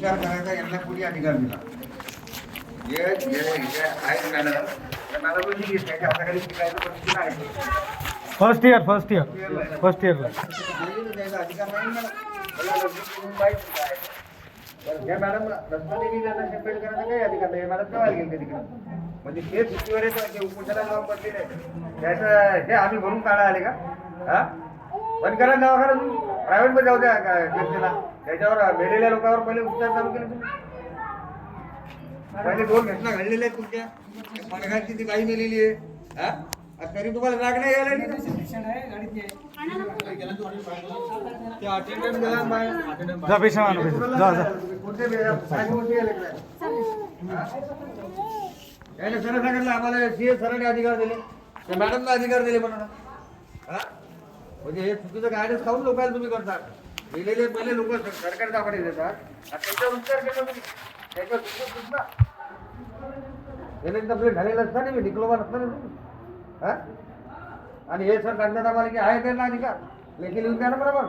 उपचार करायचा यांना कोणी अधिकार दिला? जे आहेत मॅडम त्या मॅडमची त्याच्या हाताखाली शिकायचं परिस्थिती आहे. फर्स्ट इयरला त्याचा अधिकार नाही मला. मला लग्न माहिती काय तर त्या मॅडम रस्त्याने त्यांना सेपरेट करायचा काही अधिकार नाही. मॅडम केव्हा गेले तिकडे म्हणजे ते सुट्टीवर येतं ते उपोषणाला जाऊन बसले नाही त्याचं हे आम्ही भरून काढा आले का? हा पण करा दवाखाना तुम्ही प्रायव्हेटमध्ये जाऊ द्या व्यक्तीला त्याच्यावर मेलेल्या लोकांवर पहिले उपचार चालू केले तुम्ही. पहिले 2 घटना घडलेल्या आहेत तुमच्या मनगाची ती बाई मेलेली आहे. हा तरी तुम्हाला राग नाही यायला जा पेशा आणू जा जा. कोणते याने सर सांगितलं आम्हाला सीए सरांनी अधिकार दिले त्या मॅडमला अधिकार दिले म्हणून. हा म्हणजे हे चुकीचं गायडन्स खाऊन लोकांना तुम्ही करतात. गेलेले पहिले लोक सरकारी दवाखाने देतात त्याच्यावर उपचार केला तुम्ही त्याच्यावर सुद्धा कंप्लेंट झालेलं असतं नाही डिप्लोमा नसतं ना तुम्ही. हा आणि हे सर सांगतात आम्हाला की आहे त्यांना अधिकार लेखी लिहून द्या ना बरोबर.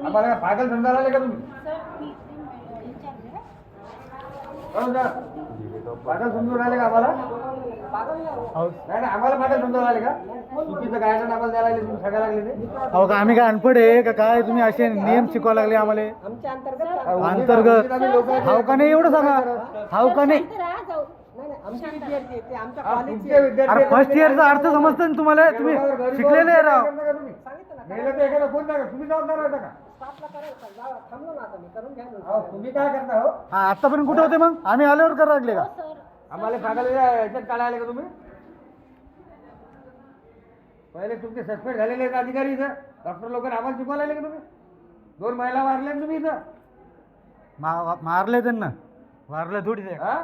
आम्हाला पागल समजायला आले का तुम्ही? पागल समजून राहिले का आम्हाला? नाही आम्हाला पागल समजावं आले का? चुकीचं गायडन्स आम्हाला द्यायला लागले तुम्ही सगळ्या लागले ते. अहो का आम्ही काय अनपढ आहे का काय? तुम्ही असे नियम शिकवा लागले आम्हाला अंतर्गत. हाव का नाही एवढं सांगा. हाव का नाही? अरे फर्स्ट इयरचा अर्थ समजतं ना तुम्हाला? तुम्ही शिकलेले आहे राव. तुम्ही जबाबदार होता का? तुम्ही काय करता हो? आतापर्यंत कुठे होते मग? आम्ही आल्यावर करा लागले का? आम्हाला सांगायला याच्यात काढायला आले का तुम्ही? पहिले तुमचे सस्पेंड झालेले आहेत अधिकारी इथं डॉक्टर लोक आम्हाला शिकवायला आले का तुम्ही? 2 महिला मारल्या तुम्ही इथं. मारले त्यांना मारले थोडी ते. हा